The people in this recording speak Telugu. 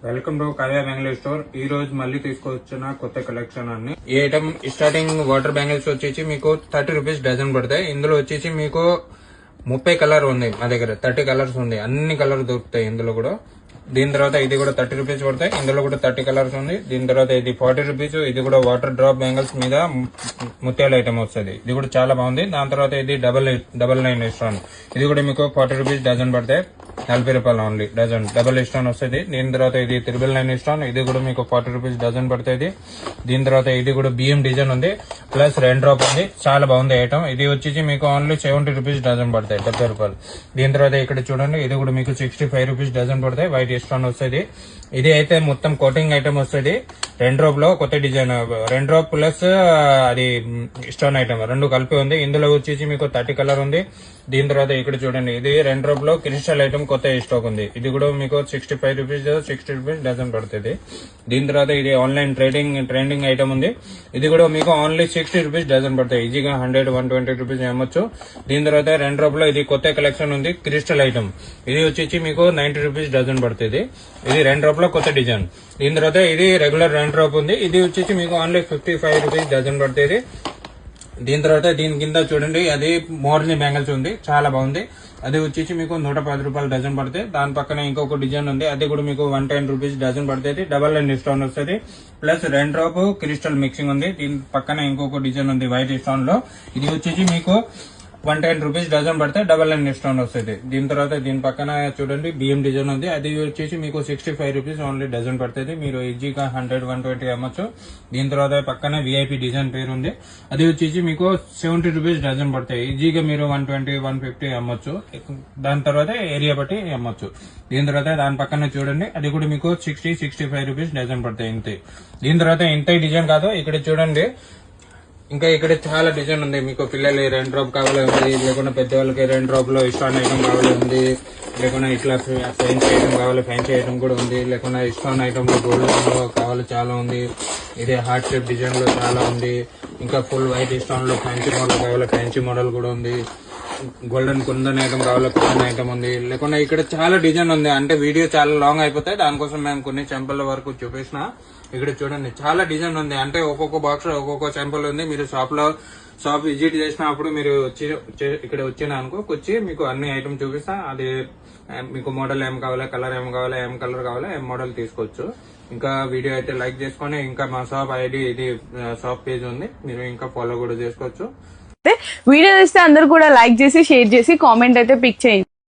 Welcome to Kavya bangle store. ఈ రోజు మళ్ళీ తీసుకొచ్చిన కొత్త కలెక్షన్ అన్ని. ఈ ఐటమ్ స్టార్టింగ్ వాటర్ బ్యాంగిల్స్ వచ్చేసి మీకు 30 రూపీస్ డజన్ పడతాయి. ఇందులో వచ్చేసి మీకు 30 కలర్ ఉంది, మా దగ్గర 30 కలర్స్ ఉంది. అన్ని కలర్ దొరుకుతాయి ఇందులో కూడా. దీని తర్వాత ఇది కూడా 30 రూపీస్ పడతాయి. ఇందులో కూడా 30 కలర్స్ ఉంది. దీని తర్వాత ఇది 40 రూపీస్. ఇది కూడా వాటర్ డ్రాప్ బ్యాంగిల్స్ మీద ముత్యాల ఐటమ్ వస్తుంది. ఇది కూడా చాలా బాగుంది. దాని తర్వాత ఇది డబల్ లైన్ స్టోన్. ఇది కూడా మీకు 40 రూపీస్ డజన్ పడతాయి. 40 రూపాయలు ఓన్లీ డజన్. డబల్ స్టోన్ వస్తుంది. దీని తర్వాత ఇది 999 స్టోన్. ఇది కూడా మీకు 40 రూపీస్ డజన్ పడుతుంది. దీని తర్వాత ఇది కూడా బిఎం డిజైన్ ఉంది, ప్లస్ రెయిన్ డ్రాప్ ఉంది. చాలా బాగుంది ఐటమ్. ఇది వచ్చేసి మీకు ఓన్లీ 70 రూపీస్ డజన్ పడతాయి, 70 రూపాయలు. దీని తర్వాత ఇక్కడ చూడండి, ఇది కూడా మీకు 65 రూపీస్ డజన్ పడతాయి. వైట్ స్టోన్ వస్తుంది. ఇది అయితే మొత్తం కోటింగ్ ఐటమ్ వస్తుంది. రెయిన్ డ్రాప్ లో కొత్త డిజైన్, రెయిన్ డ్రాప్ ప్లస్ అది స్టోన్ ఐటమ్ రెండు కలిపి ఉంది. ఇందులో వచ్చేసి మీకు 30 కలర్ ఉంది. దీని తర్వాత ఇక్కడ చూడండి, ఇది రెయిన్ డ్రాప్ లో క్రిస్టల్ ఐటమ్ కొత్త స్టాక్ ఉంది. ఇది కూడా మీకు 65 రూపీస్ 60 రూపీస్ డజన్ పడుతుంది. దీని తర్వాత ఇది ఆన్లైన్ ట్రెండింగ్ ఐటమ్ ఉంది. ఇది కూడా మీకు ఓన్లీ 60 రూపీస్ డజన్ పడతాయి. ఈజీగా 100-120 రూపీస్ అమ్మొచ్చు. దీని తర్వాత రెయిన్ డ్రాప్ లో ఇది కొత్త కలెక్షన్ ఉంది, క్రిస్టల్ ఐటమ్. ఇది వచ్చేసి మీకు 90 రూపీస్ డజన్ పడుతుంది. ఇది రెయిన్ డ్రాప్ లో కొత్త డిజైన్. దీని తర్వాత ఇది రెగ్యులర్ రెయిన్ డ్రాప్ ఉంది. ఇది వచ్చేసి మీకు ఓన్లీ 55 రూపీస్ డజన్ పడుతుంది. దీని తర్వాత దీని కింద చూడండి, అది మోర్ని బ్యాంగిల్స్ ఉంది, చాలా బాగుంది. అది వచ్చేసి మీకు 110 రూపాయలు డజన్ పడుతుంది. దాని పక్కన ఇంకొక డిజైన్ ఉంది, అది కూడా మీకు 110 రూపీస్ డజన్ పడుతుంది. డబల్ లైన్ స్టోన్ వస్తుంది, plus rain drop crystal mixing ఉంది. దీని పక్కన ఇంకొక డిజైన్ ఉంది వైట్ స్టోన్ లో. ఇది వచ్చేసి మీకు 110 రూపీస్ డజన్ పడితే డబల్ లైన్ స్టోన్ వస్తుంది. దీని తర్వాత దీని పక్కన చూడండి బిఎం డిజైన్ ఉంది. అది వచ్చేసి మీకు 65 రూపీస్ ఓన్లీ డజన్ పడుతుంది. మీరు ఈజీగా 100-120 అమ్మచ్చు. దీని తర్వాత పక్కన విఐపి డిజైన్ పేరు ఉంది. అది వచ్చేసి మీకు 70 రూపీస్ డజన్ పడతాయి. ఈజీగా మీరు 120-150 అమ్మచ్చు. దాని తర్వాత ఏరియా బట్టి అమ్మచ్చు. దీని తర్వాత దాని పక్కన చూడండి, అది కూడా మీకు 60-65 రూపీస్ డజన్ పడతాయి. ఇంతే. దీని తర్వాత ఇంత డిజైన్ కాదు, ఇక్కడ చూడండి, ఇంకా ఇక్కడ చాలా డిజైన్ ఉంది. మీకు పిల్లలు రెయిన్ డ్రాప్ కావాలి ఉంది, లేకుండా పెద్దవాళ్ళకి రెయిన్ డ్రాప్ లో స్టోన్ ఐటమ్ కావాలి ఉంది, లేకుండా ఇట్లా ఫ్యాన్సీ ఐటమ్ కావాలి, ఫ్యాన్సీ ఐటమ్ కూడా ఉంది, లేకుండా స్టోన్ ఐటమ్ లో గోల్డ్ లో కావాలి, చాలా ఉంది. ఇది హార్ట్ షేప్ డిజైన్ లో చాలా ఉంది. ఇంకా ఫుల్ వైట్ స్టోన్ లో ఫ్యాన్సీ మోడల్ కావాలి, ఫ్యాన్సీ మోడల్ కూడా ఉంది. గోల్డెన్ కుందన్ ఐటమ్ కావాలి, కుందన్ ఐటమ్ ఉంది. లేకుండా ఇక్కడ చాలా డిజైన్ ఉంది. అంటే వీడియో చాలా లాంగ్ అయిపోతాయి, దానికోసం మేము కొన్ని శాంపుల్ వరకు చూపించిన. ఇక్కడ చూడండి, చాలా డిజైన్ ఉంది. అంటే ఒక్కొక్క బాక్స్ లో ఒక్కొక్క శాంపుల్ ఉంది. మీరు షాప్ విజిట్ చేసినప్పుడు మీరు ఇక్కడ వచ్చిన అనుకో, వచ్చి మీకు అన్ని ఐటమ్ చూపిస్తా. అది మీకు మోడల్ ఏం కావాలా, కలర్ ఏం కావాలా, ఏం కలర్ కావాలా, ఏం మోడల్ తీసుకోవచ్చు. ఇంకా వీడియో అయితే లైక్ చేసుకొని, ఇంకా మా షాప్ ఐడి ఇది షాప్ పేజ్ ఉంది, మీరు ఇంకా ఫాలో కూడా చేసుకోవచ్చు. వీడియో చూస్తే అందరూ కూడా లైక్ చేసి షేర్ చేసి కామెంట్ అయితే పిక్ చేయండి.